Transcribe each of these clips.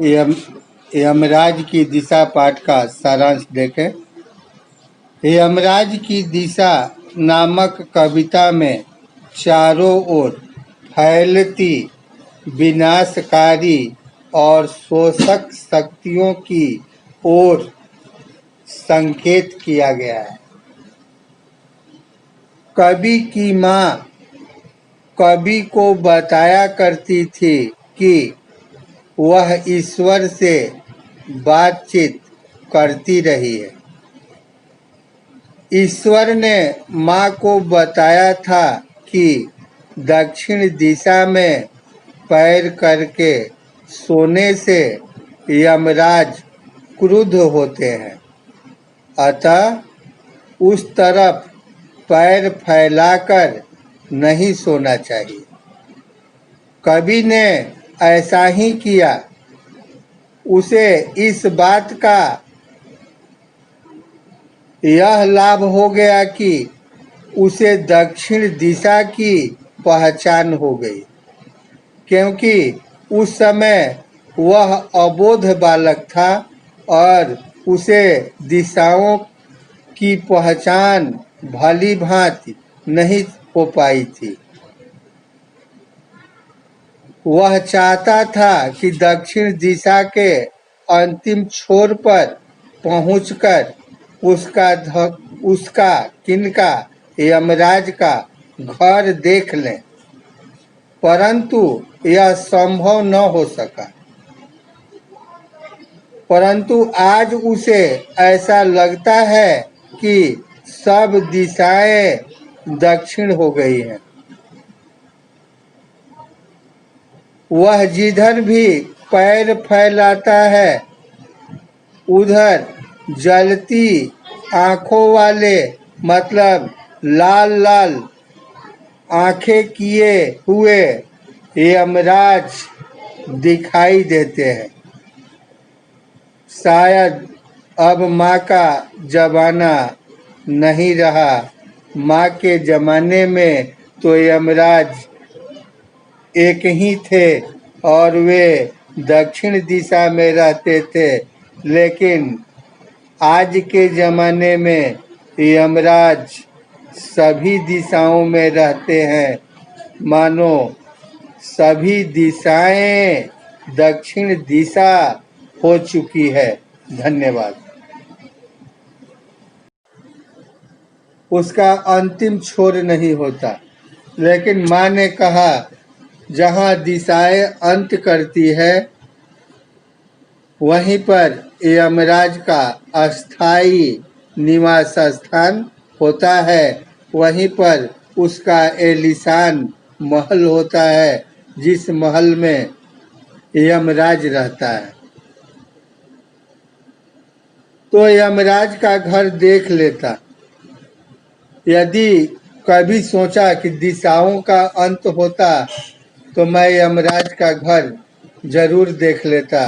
यम यमराज की दिशा पाठ का सारांश देखें। यमराज की दिशा नामक कविता में चारों ओर फैलती विनाशकारी और शोषक शक्तियों की ओर संकेत किया गया है। कवि की माँ कवि को बताया करती थी कि वह ईश्वर से बातचीत करती रही है। ईश्वर ने माँ को बताया था कि दक्षिण दिशा में पैर करके सोने से यमराज क्रुद्ध होते हैं, अतः उस तरफ पैर फैलाकर नहीं सोना चाहिए। कवि ने ऐसा ही किया। उसे इस बात का यह लाभ हो गया कि उसे दक्षिण दिशा की पहचान हो गई, क्योंकि उस समय वह अबोध बालक था और उसे दिशाओं की पहचान भली भांति नहीं हो पाई थी। वह चाहता था कि दक्षिण दिशा के अंतिम छोर पर पहुंचकर उसका किनका यमराज का घर देख लें, परंतु यह संभव न हो सका। परंतु आज उसे ऐसा लगता है कि सब दिशाएं दक्षिण हो गई हैं। वह जिधर भी पैर फैलाता है उधर जलती आंखों वाले, मतलब लाल लाल आंखें किए हुए यमराज दिखाई देते हैं। शायद अब माँ का जमाना नहीं रहा। माँ के जमाने में तो यमराज एक ही थे और वे दक्षिण दिशा में रहते थे, लेकिन आज के जमाने में यमराज सभी दिशाओं में रहते हैं। मानो सभी दिशाएं दक्षिण दिशा हो चुकी है। धन्यवाद। उसका अंतिम छोर नहीं होता, लेकिन माँ ने कहा जहाँ दिशाएं अंत करती है वहीं पर यमराज का अस्थाई निवास स्थान होता है। वहीं पर उसका एलिशान महल होता है, जिस महल में यमराज रहता है। तो यमराज का घर देख लेता। यदि कभी सोचा कि दिशाओं का अंत होता तो मैं यमराज का घर जरूर देख लेता,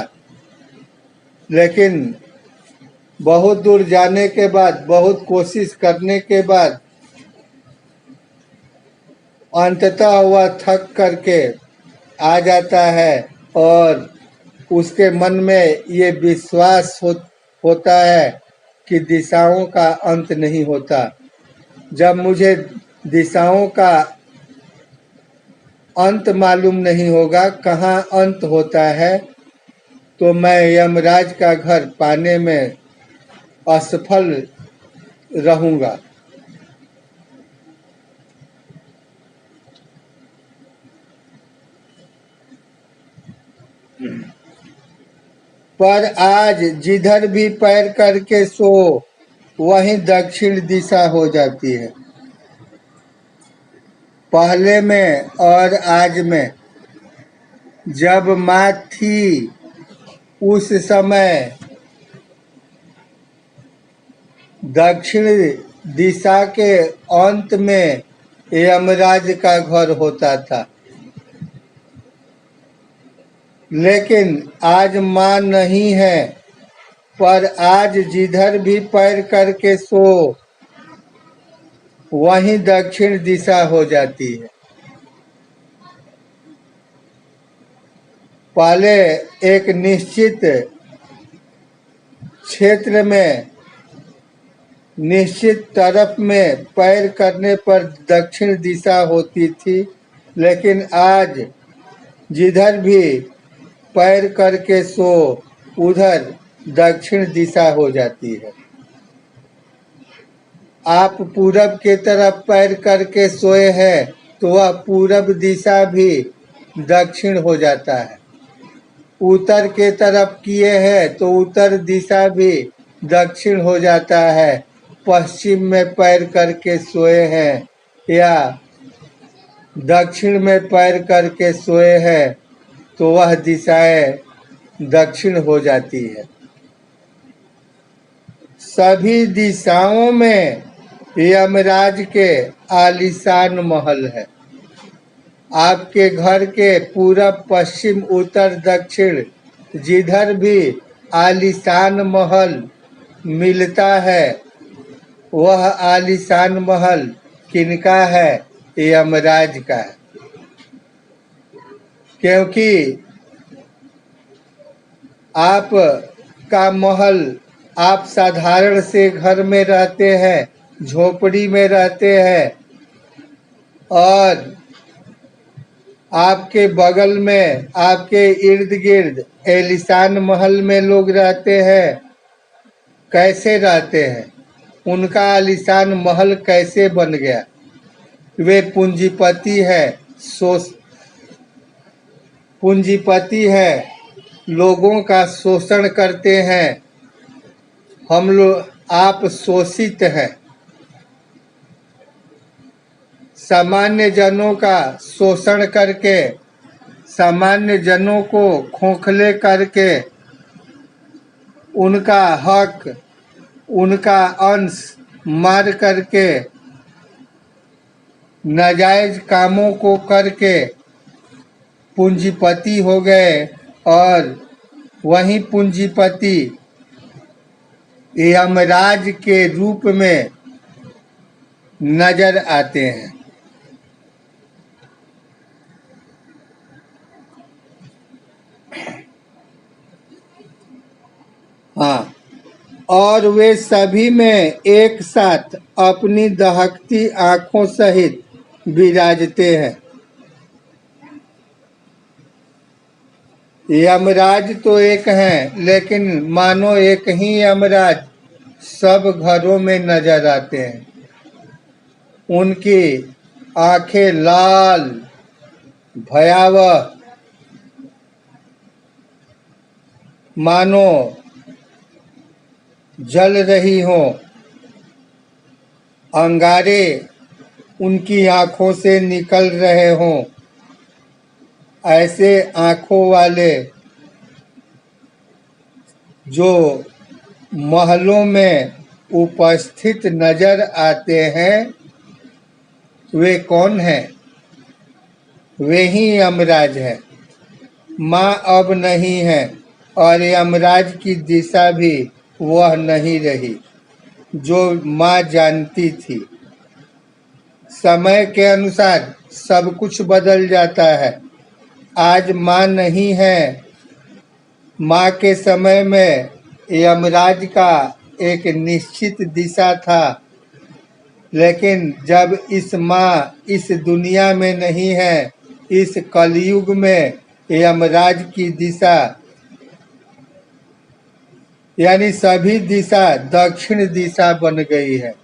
लेकिन बहुत दूर जाने के बाद, बहुत कोशिश करने के बाद अंततः वह थक करके आ जाता है और उसके मन में ये विश्वास होता है कि दिशाओं का अंत नहीं होता। जब मुझे दिशाओं का अंत मालूम नहीं होगा, कहाँ अंत होता है, तो मैं यमराज का घर पाने में असफल रहूंगा। पर आज जिधर भी पैर करके सो वहीं दक्षिण दिशा हो जाती है। पहले में और आज में जब माँ थी उस समय दक्षिण दिशा के अंत में यमराज का घर होता था, लेकिन आज माँ नहीं है। पर आज जिधर भी पैर करके सो वहीं दक्षिण दिशा हो जाती है। पहले एक निश्चित क्षेत्र में निश्चित तरफ में पैर करने पर दक्षिण दिशा होती थी, लेकिन आज जिधर भी पैर करके सो उधर दक्षिण दिशा हो जाती है। आप पूरब के तरफ पैर करके सोए हैं तो वह पूरब दिशा भी दक्षिण हो जाता है। उत्तर के तरफ किए हैं तो उत्तर दिशा भी दक्षिण हो जाता है। पश्चिम में पैर करके सोए हैं या दक्षिण में पैर करके सोए हैं तो वह दिशाएं दक्षिण हो जाती है। सभी दिशाओं में यमराज के आलीशान महल है। आपके घर के पूरब, पश्चिम, उत्तर, दक्षिण जिधर भी आलीशान महल मिलता है वह आलीशान महल किनका है? यमराज का है। क्योंकि आप का महल, आप साधारण से घर में रहते हैं, झोपड़ी में रहते हैं और आपके बगल में, आपके इर्द गिर्द आलीशान महल में लोग रहते हैं। कैसे रहते हैं? उनका आलीशान महल कैसे बन गया? वे पूंजीपति है, पूंजीपति है, लोगों का शोषण करते हैं। हम लोग, आप शोषित हैं। सामान्य जनों का शोषण करके, सामान्य जनों को खोखले करके उनका हक, उनका अंश मार करके, नाजायज कामों को करके पूंजीपति हो गए और वही पूंजीपति यमराज के रूप में नजर आते हैं। हाँ, और वे सभी में एक साथ अपनी दहकती आंखों सहित विराजते हैं। यमराज तो एक हैं, लेकिन मानो एक ही यमराज सब घरों में नजर आते हैं। उनकी आंखें लाल, भयावह, मानो जल रही हों। अंगारे उनकी आंखों से निकल रहे हों। ऐसे आंखों वाले जो महलों में उपस्थित नजर आते हैं वे कौन हैं? वे ही यमराज हैं। माँ अब नहीं है और यमराज की दिशा भी वह नहीं रही जो माँ जानती थी। समय के अनुसार सब कुछ बदल जाता है। आज माँ नहीं है। माँ के समय में यमराज का एक निश्चित दिशा था, लेकिन जब इस माँ इस दुनिया में नहीं है, इस कलयुग में यमराज की दिशा यानी सभी दिशा दक्षिण दिशा बन गई है।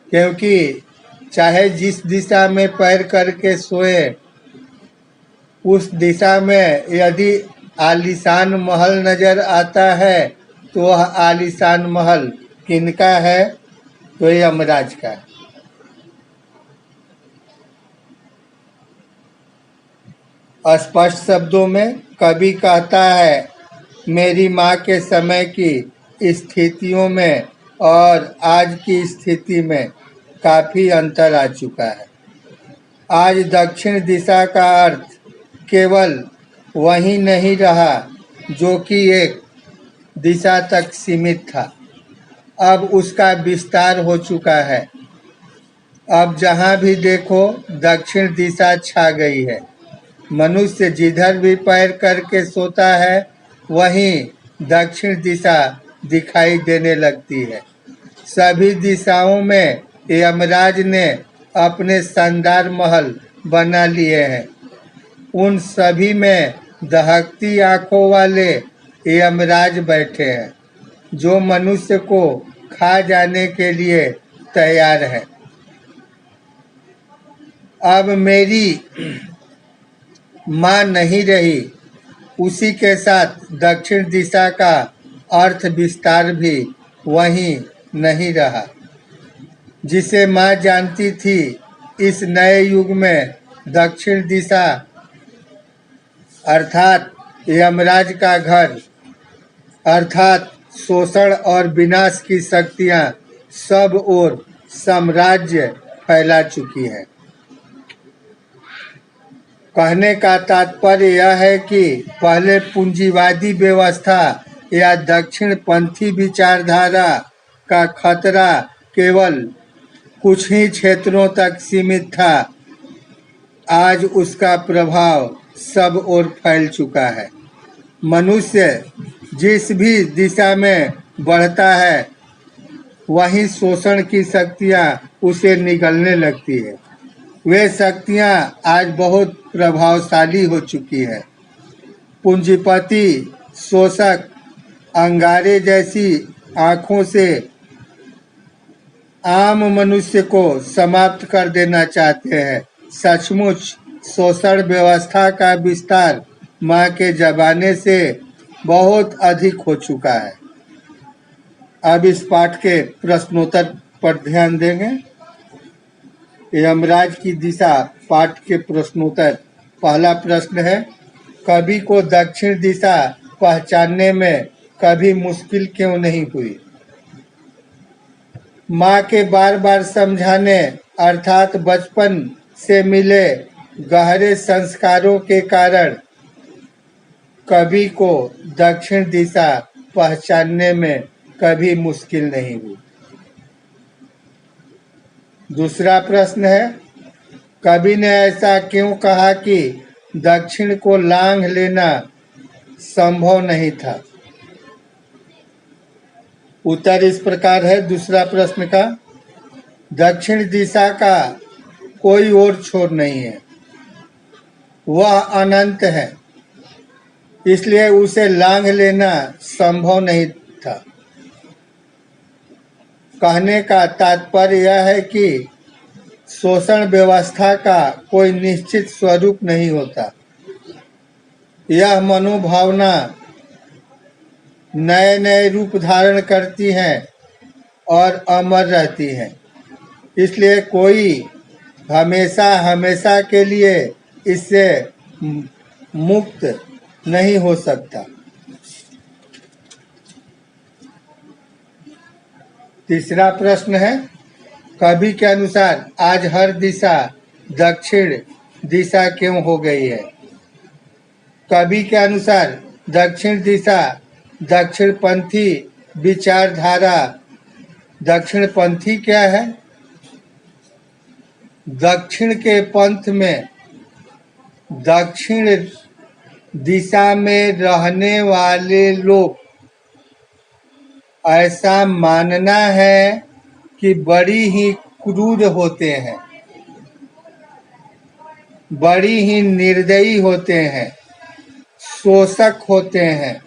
क्योंकि चाहे जिस दिशा में पैर करके सोए, उस दिशा में यदि आलीशान महल नजर आता है तो वह आलीशान महल किनका है? तो यमराज का है। स्पष्ट शब्दों में कवि कहता है, मेरी माँ के समय की स्थितियों में और आज की स्थिति में काफ़ी अंतर आ चुका है। आज दक्षिण दिशा का अर्थ केवल वही नहीं रहा जो कि एक दिशा तक सीमित था। अब उसका विस्तार हो चुका है। अब जहाँ भी देखो दक्षिण दिशा छा गई है। मनुष्य जिधर भी पैर करके सोता है वहीं दक्षिण दिशा दिखाई देने लगती है। सभी दिशाओं में यमराज ने अपने शानदार महल बना लिए हैं। उन सभी में दहकती आंखों वाले यमराज बैठे हैं जो मनुष्य को खा जाने के लिए तैयार है। अब मेरी माँ नहीं रही, उसी के साथ दक्षिण दिशा का अर्थ विस्तार भी वहीं नहीं रहा। जिसे माँ जानती थी, इस नए युग में दक्षिण दिशा अर्थात यमराज का घर अर्थात शोषण और विनाश की शक्तियां सब ओर साम्राज्य फैला चुकी है। कहने का तात्पर्य यह है कि पहले पूंजीवादी व्यवस्था या दक्षिणपंथी विचारधारा का खतरा केवल कुछ ही क्षेत्रों तक सीमित था। आज उसका प्रभाव सब ओर फैल चुका है। मनुष्य जिस भी दिशा में बढ़ता है वहीं शोषण की शक्तियां उसे निगलने लगती है। वे शक्तियां आज बहुत प्रभावशाली हो चुकी है। पूंजीपति शोषक अंगारे जैसी आंखों से आम मनुष्य को समाप्त कर देना चाहते हैं। सचमुच शोषण व्यवस्था का विस्तार माँ के जमाने से बहुत अधिक हो चुका है। अब इस पाठ के प्रश्नोत्तर पर ध्यान देंगे। यमराज की दिशा पाठ के प्रश्नोत्तर। पहला प्रश्न है, कवि को दक्षिण दिशा पहचानने में कभी मुश्किल क्यों नहीं हुई? माँ के बार बार समझाने अर्थात बचपन से मिले गहरे संस्कारों के कारण कवि को दक्षिण दिशा पहचानने में कभी मुश्किल नहीं हुई। दूसरा प्रश्न है, कवि ने ऐसा क्यों कहा कि दक्षिण को लांघ लेना संभव नहीं था? उत्तर इस प्रकार है दूसरा प्रश्न का, दक्षिण दिशा का कोई और छोर नहीं है, वह अनंत है, इसलिए उसे लांघ लेना संभव नहीं था। कहने का तात्पर्य यह है कि शोषण व्यवस्था का कोई निश्चित स्वरूप नहीं होता। यह मनोभावना नए नए रूप धारण करती हैं और अमर रहती हैं, इसलिए कोई हमेशा हमेशा के लिए इससे मुक्त नहीं हो सकता। तीसरा प्रश्न है, कवि के अनुसार आज हर दिशा दक्षिण दिशा क्यों हो गई है? कवि के अनुसार दक्षिण दिशा दक्षिणपंथी विचारधारा। दक्षिणपंथी क्या है? दक्षिण के पंथ में दक्षिण दिशा में रहने वाले लोग ऐसा मानना है कि बड़ी ही क्रूर होते हैं, बड़ी ही निर्दयी होते हैं, शोषक होते हैं,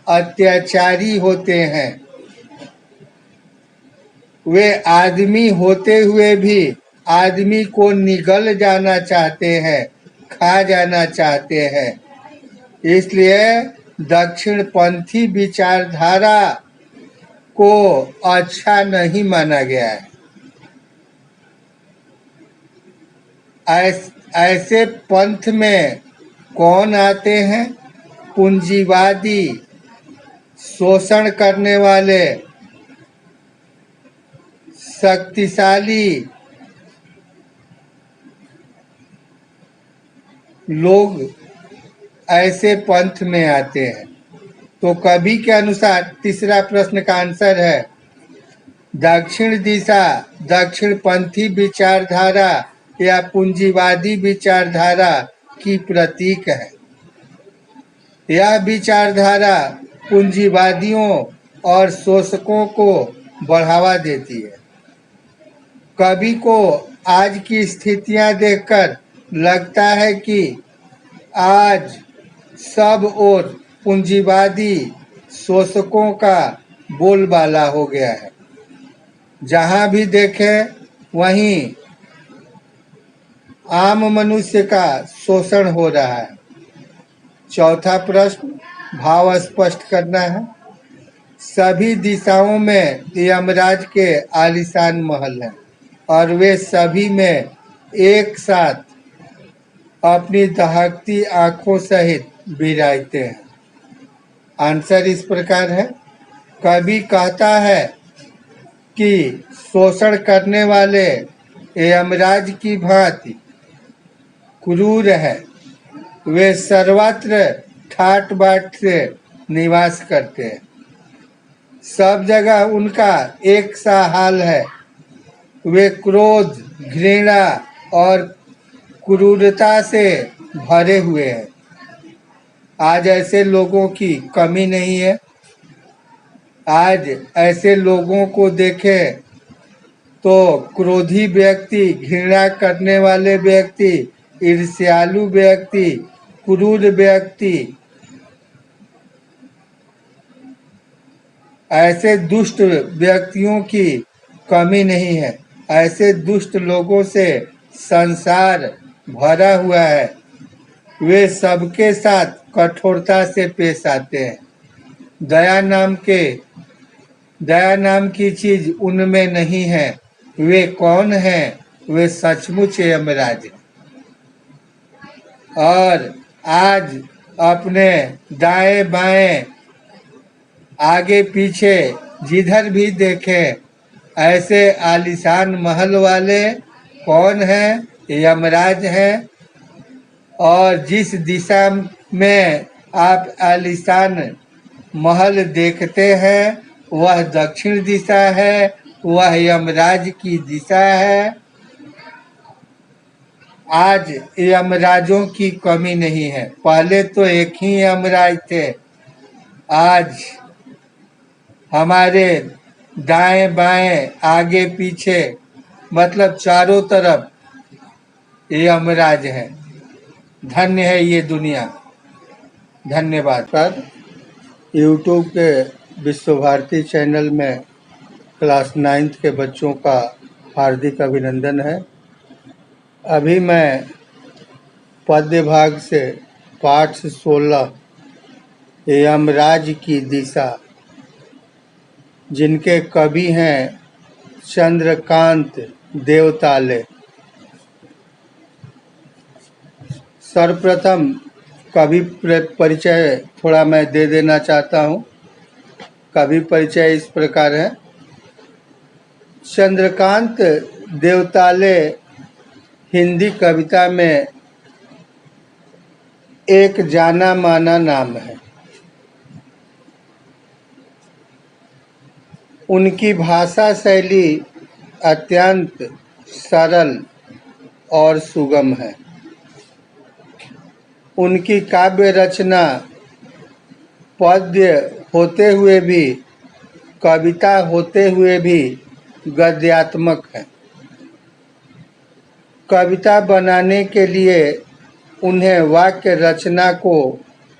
अत्याचारी होते हैं। वे आदमी होते हुए भी आदमी को निगल जाना चाहते हैं, खा जाना चाहते हैं। इसलिए दक्षिणपंथी विचारधारा को अच्छा नहीं माना गया है। ऐसे पंथ में कौन आते हैं? पूंजीवादी, शोषण करने वाले, शक्तिशाली लोग ऐसे पंथ में आते हैं। तो कवि के अनुसार तीसरा प्रश्न का आंसर है, दक्षिण दिशा दक्षिणपंथी विचारधारा या पूंजीवादी विचारधारा की प्रतीक है। यह विचारधारा पूंजीवादियों और शोषकों को बढ़ावा देती है। कवि को आज की स्थितियां देखकर लगता है कि आज सब ओर पूंजीवादी शोषकों का बोलबाला हो गया है। जहां भी देखें वहीं आम मनुष्य का शोषण हो रहा है। चौथा प्रश्न भाव स्पष्ट करना है। सभी दिशाओं में यमराज के आलीशान महल हैं और वे सभी में एक साथ अपनी दहकती आंखों सहित बिराजते हैं। आंसर इस प्रकार है। कवि कहता है कि शोषण करने वाले यमराज की भांति क्रूर है। वे सर्वत्र ठाट बाट से निवास करते हैं। सब जगह उनका एक सा हाल है। वे क्रोध, घृणा और क्रूरता से भरे हुए हैं। आज ऐसे लोगों की कमी नहीं है। आज ऐसे लोगों को देखें तो क्रोधी व्यक्ति, घृणा करने वाले व्यक्ति, ईर्ष्यालु व्यक्ति, क्रूर व्यक्ति, ऐसे दुष्ट व्यक्तियों की कमी नहीं है। ऐसे दुष्ट लोगों से संसार भरा हुआ है। वे सबके साथ कठोरता से पेश आते हैं। दया नाम की चीज उनमें नहीं है। वे कौन हैं? वे सचमुच यमराज हैं। और आज अपने दाएं बाएं आगे पीछे जिधर भी देखें ऐसे आलीशान महल वाले कौन हैं? यमराज हैं। और जिस दिशा में आप आलीशान महल देखते हैं वह दक्षिण दिशा है, वह यमराज की दिशा है। आज यमराजों की कमी नहीं है। पहले तो एक ही यमराज थे। आज हमारे दाएं बाएं आगे पीछे मतलब चारों तरफ यमराज है। धन्य है ये दुनिया। धन्यवाद। सर, यूट्यूब के विश्व भारती चैनल में क्लास 9th के बच्चों का हार्दिक अभिनंदन है। अभी मैं पद्य भाग से पाठ 16 यमराज की दिशा, जिनके कवि हैं चंद्रकांत देवताले। सर्वप्रथम कवि परिचय थोड़ा मैं दे देना चाहता हूँ। कवि परिचय इस प्रकार है। चंद्रकांत देवताले हिंदी कविता में एक जाना माना नाम है। उनकी भाषा शैली अत्यंत सरल और सुगम है। उनकी काव्य रचना पद्य होते हुए भी, कविता होते हुए भी गद्यात्मक है। कविता बनाने के लिए उन्हें वाक्य रचना को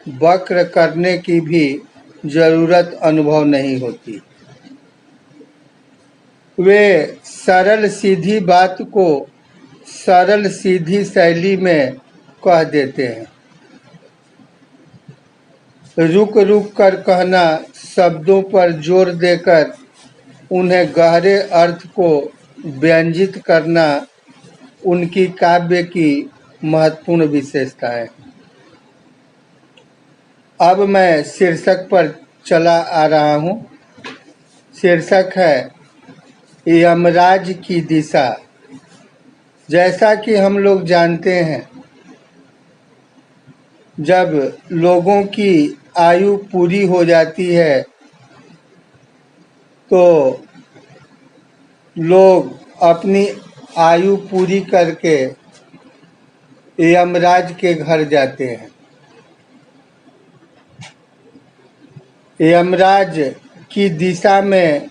वक्र करने की भी जरूरत अनुभव नहीं होती। वे सरल सीधी बात को सरल सीधी शैली में कह देते हैं। रुक रुक कर कहना, शब्दों पर जोर देकर उन्हें गहरे अर्थ को व्यंजित करना उनकी काव्य की महत्वपूर्ण विशेषता है। अब मैं शीर्षक पर चला आ रहा हूँ। शीर्षक है यमराज की दिशा। जैसा कि हम लोग जानते हैं, जब लोगों की आयु पूरी हो जाती है तो लोग अपनी आयु पूरी करके यमराज के घर जाते हैं। यमराज की दिशा में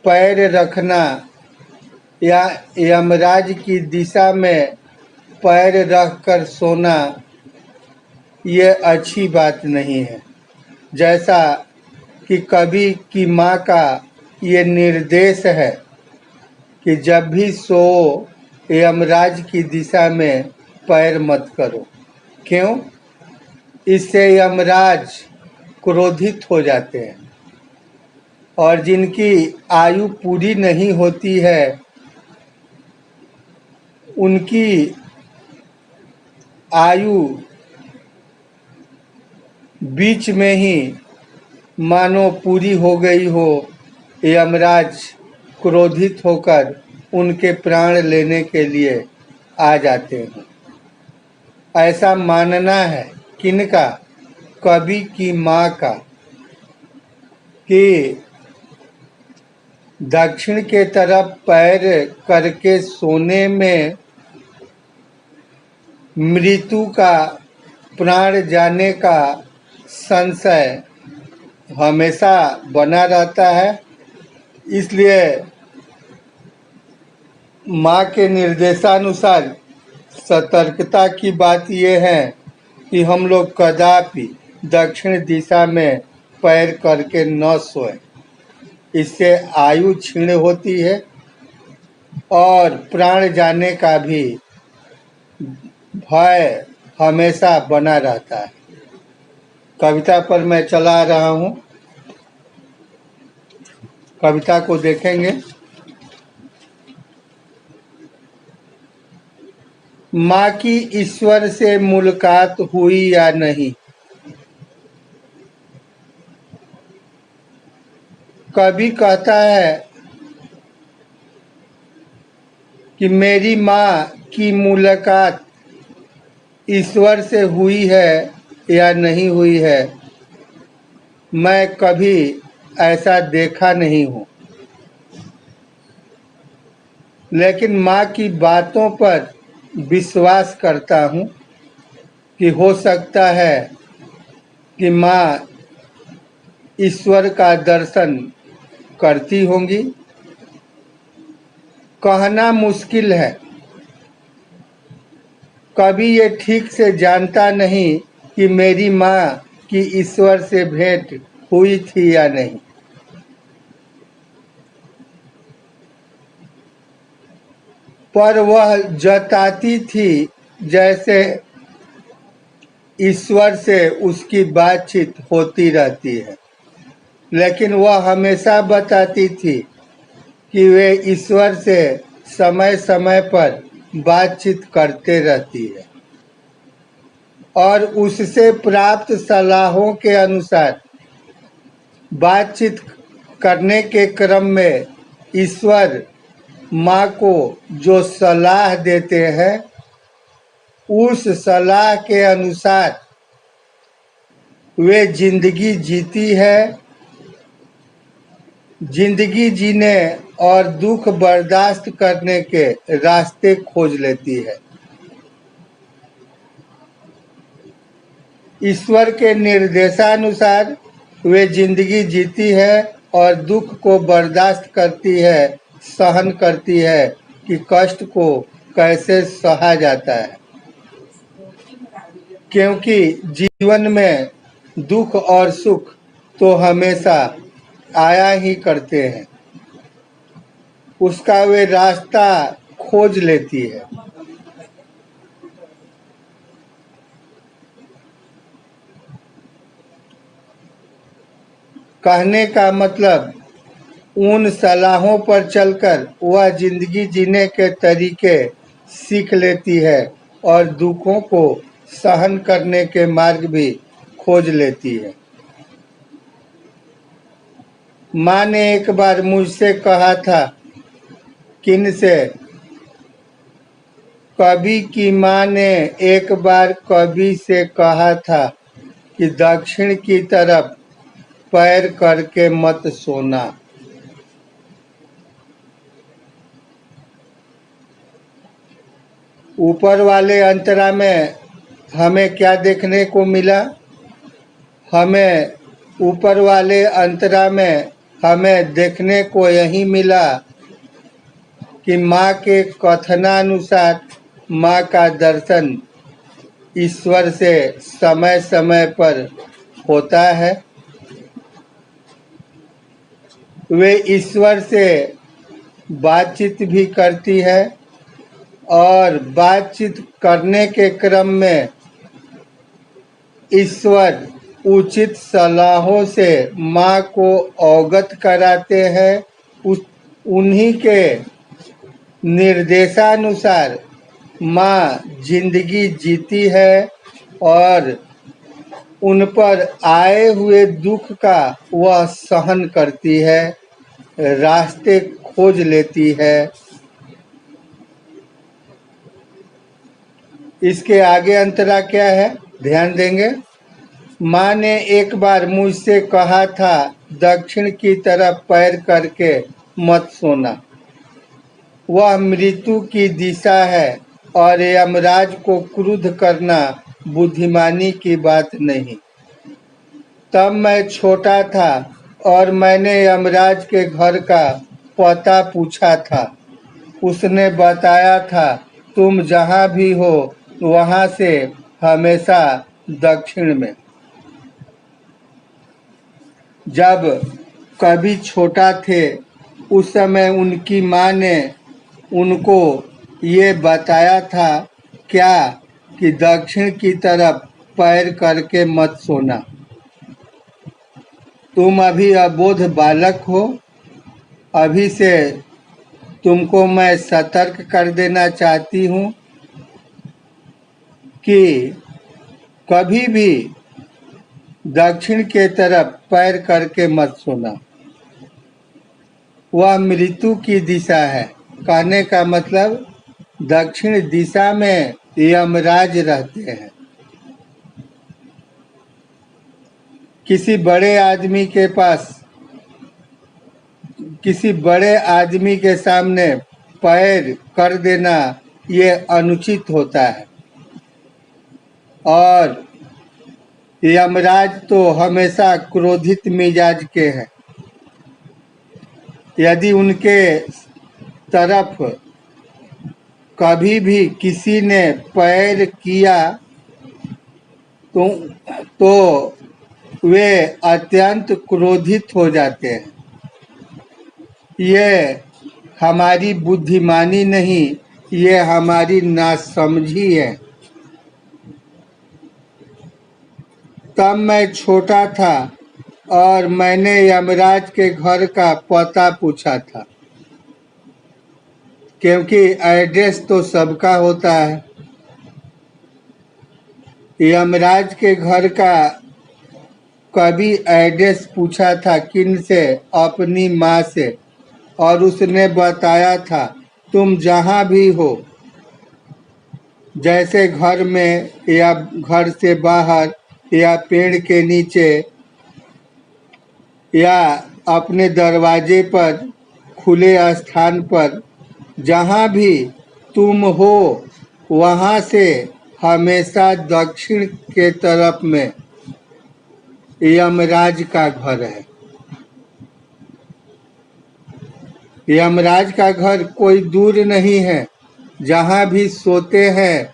पैर रखना या यमराज की दिशा में पैर रखकर सोना ये अच्छी बात नहीं है। जैसा कि कभी की माँ का ये निर्देश है कि जब भी सो यमराज की दिशा में पैर मत करो। क्यों? इससे यमराज क्रोधित हो जाते हैं और जिनकी आयु पूरी नहीं होती है उनकी आयु बीच में ही मानो पूरी हो गई हो, यमराज क्रोधित होकर उनके प्राण लेने के लिए आ जाते हैं। ऐसा मानना है किनका? कवि की माँ का, कि दक्षिण के तरफ पैर करके सोने में मृत्यु का, प्राण जाने का संशय हमेशा बना रहता है। इसलिए माँ के निर्देशानुसार सतर्कता की बात यह है कि हम लोग कदापि दक्षिण दिशा में पैर करके न सोएं। इससे आयु क्षीण होती है और प्राण जाने का भी भय हमेशा बना रहता है। कविता पर मैं चला रहा हूँ, कविता को देखेंगे। माँ की ईश्वर से मुलाकात हुई या नहीं? कवि कहता है कि मेरी माँ की मुलाकात ईश्वर से हुई है या नहीं हुई है, मैं कभी ऐसा देखा नहीं हूँ। लेकिन माँ की बातों पर विश्वास करता हूँ कि हो सकता है कि माँ ईश्वर का दर्शन करती होंगी। कहना मुश्किल है, कभी ये ठीक से जानता नहीं कि मेरी माँ की ईश्वर से भेंट हुई थी या नहीं। पर वह जताती थी जैसे ईश्वर से उसकी बातचीत होती रहती है, लेकिन वह हमेशा बताती थी कि वे ईश्वर से समय समय पर बातचीत करते रहती है और उससे प्राप्त सलाहों के अनुसार बातचीत करने के क्रम में ईश्वर माँ को जो सलाह देते हैं उस सलाह के अनुसार वे जिंदगी जीती है, जिंदगी जीने और दुख बर्दाश्त करने के रास्ते खोज लेती है। ईश्वर के निर्देशानुसार वे जिंदगी जीती है और दुख को बर्दाश्त करती है, सहन करती है कि कष्ट को कैसे सहा जाता है, क्योंकि जीवन में दुख और सुख तो हमेशा आया ही करते हैं। उसका वे रास्ता खोज लेती है। कहने का मतलब उन सलाहों पर चलकर वह जिंदगी जीने के तरीके सीख लेती है और दुखों को सहन करने के मार्ग भी खोज लेती है। माँ ने एक बार मुझसे कहा था, किन से? कवि की माँ ने एक बार कवि से कहा था कि दक्षिण की तरफ पैर करके मत सोना। ऊपर वाले अंतरा में हमें क्या देखने को मिला? हमें ऊपर वाले अंतरा में हमें देखने को यही मिला कि माँ के कथनानुसार माँ का दर्शन ईश्वर से समय समय पर होता है। वे ईश्वर से बातचीत भी करती है और बातचीत करने के क्रम में ईश्वर उचित सलाहों से माँ को अवगत कराते हैं। उन्हीं के निर्देशानुसार माँ जिंदगी जीती है और उन पर आए हुए दुख का वह सहन करती है, रास्ते खोज लेती है। इसके आगे अंतरा क्या है, ध्यान देंगे। माँ ने एक बार मुझसे कहा था, दक्षिण की तरफ पैर करके मत सोना। वह मृत्यु की दिशा है और यमराज को क्रुद्ध करना बुद्धिमानी की बात नहीं। तब मैं छोटा था और मैंने यमराज के घर का पता पूछा था। उसने बताया था, तुम जहाँ भी हो वहाँ से हमेशा दक्षिण में। जब कभी छोटा थे उस समय उनकी माँ ने उनको ये बताया था क्या कि दक्षिण की तरफ पैर करके मत सोना। तुम अभी अबोध बालक हो, अभी से तुमको मैं सतर्क कर देना चाहती हूँ कि कभी भी दक्षिण के तरफ पैर करके मत सोना। वह मृत्यु की दिशा है। कहने का मतलब दक्षिण दिशा में यमराज रहते हैं। किसी बड़े आदमी के सामने पैर कर देना ये अनुचित होता है और यमराज तो हमेशा क्रोधित मिजाज के हैं। यदि उनके तरफ कभी भी किसी ने पैर किया तो वे अत्यंत क्रोधित हो जाते हैं। ये हमारी बुद्धिमानी नहीं, ये हमारी नासमझी है। तब मैं छोटा था और मैंने यमराज के घर का पता पूछा था, क्योंकि एड्रेस तो सबका होता है। यमराज के घर का कभी एड्रेस पूछा था, किन से? अपनी माँ से, और उसने बताया था, तुम जहाँ भी हो, जैसे घर में या घर से बाहर या पेड़ के नीचे या अपने दरवाजे पर, खुले स्थान पर, जहाँ भी तुम हो वहाँ से हमेशा दक्षिण के तरफ में यमराज का घर है। यमराज का घर कोई दूर नहीं है। जहाँ भी सोते हैं,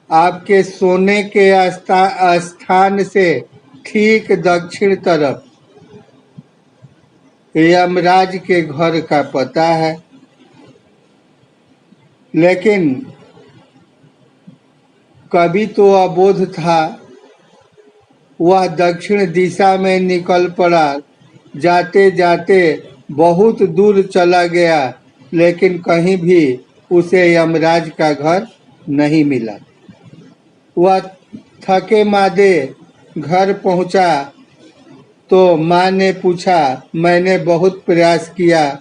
आपके सोने के स्थान से ठीक दक्षिण तरफ यमराज के घर का पता है। लेकिन कभी तो अबोध था, वह दक्षिण दिशा में निकल पड़ा। जाते जाते बहुत दूर चला गया, लेकिन कहीं भी उसे यमराज का घर नहीं मिला। वह थके मादे घर पहुंचा तो माँ ने पूछा, मैंने बहुत प्रयास किया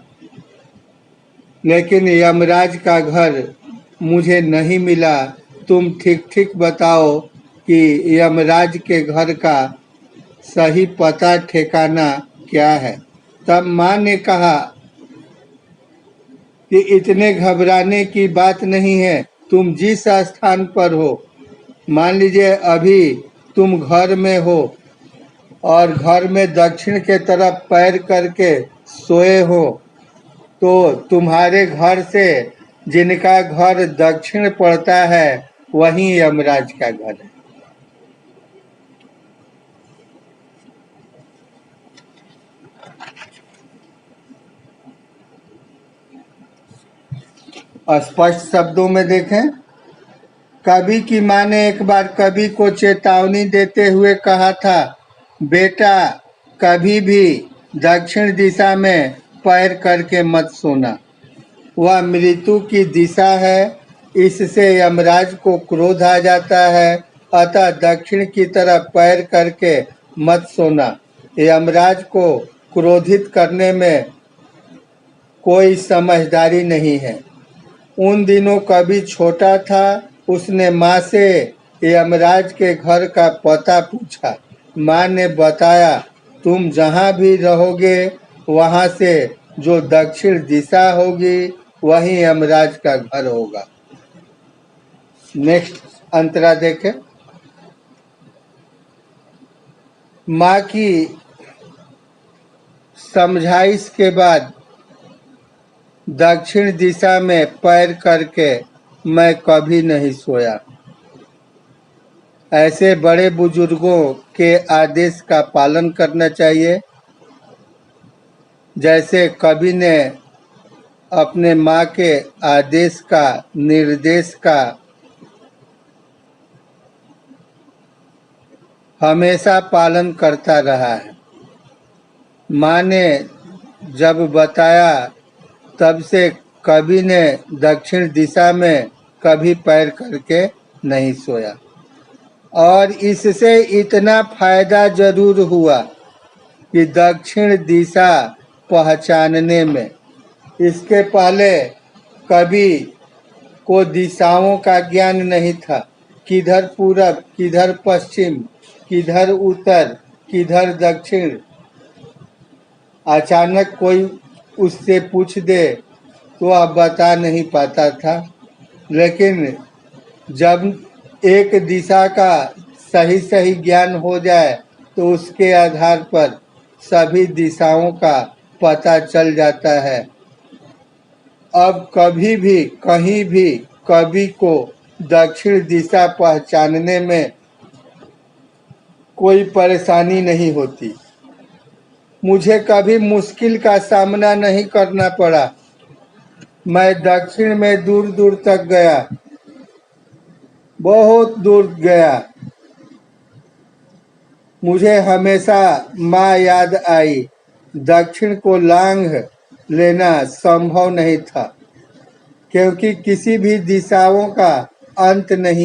लेकिन यमराज का घर मुझे नहीं मिला। तुम ठीक ठीक बताओ कि यमराज के घर का सही पता ठिकाना क्या है। तब माँ ने कहा कि इतने घबराने की बात नहीं है, तुम जिस स्थान पर हो, मान लीजिए अभी तुम घर में हो और घर में दक्षिण के तरफ पैर करके सोए हो, तो तुम्हारे घर से जिनका घर दक्षिण पड़ता है वही यमराज का घर है। स्पष्ट शब्दों में देखें, कवि की माँ ने एक बार कवि को चेतावनी देते हुए कहा था, बेटा कभी भी दक्षिण दिशा में पैर करके मत सोना, वह मृत्यु की दिशा है, इससे यमराज को क्रोध आ जाता है, अतः दक्षिण की तरफ पैर करके मत सोना। यमराज को क्रोधित करने में कोई समझदारी नहीं है। उन दिनों कवि छोटा था, उसने माँ से यमराज के घर का पता पूछा। माँ ने बताया, तुम जहाँ भी रहोगे वहाँ से जो दक्षिण दिशा होगी वही यमराज का घर होगा। नेक्स्ट अंतरा देखें। माँ की समझाइश के बाद दक्षिण दिशा में पैर करके मैं कभी नहीं सोया। ऐसे बड़े बुजुर्गों के आदेश का पालन करना चाहिए। जैसे कवि ने अपने माँ के आदेश का, निर्देश का हमेशा पालन करता रहा है। माँ ने जब बताया तब से कवि ने दक्षिण दिशा में कभी पैर करके नहीं सोया, और इससे इतना फायदा जरूर हुआ कि दक्षिण दिशा पहचानने में, इसके पहले कवि को दिशाओं का ज्ञान नहीं था, किधर पूरब, किधर पश्चिम, किधर उत्तर, किधर दक्षिण। अचानक कोई उससे पूछ दे तो वह बता नहीं पाता था, लेकिन जब एक दिशा का सही सही ज्ञान हो जाए तो उसके आधार पर सभी दिशाओं का पता चल जाता है। अब कभी भी कहीं भी कवि को दक्षिण दिशा पहचानने में कोई परेशानी नहीं होती। मुझे कभी मुश्किल का सामना नहीं करना पड़ा। मैं दक्षिण में दूर दूर तक गया, बहुत दूर गया। मुझे हमेशा माँ याद आई। दक्षिण को लांघ लेना संभव नहीं था, क्योंकि किसी भी दिशाओं का अंत नहीं।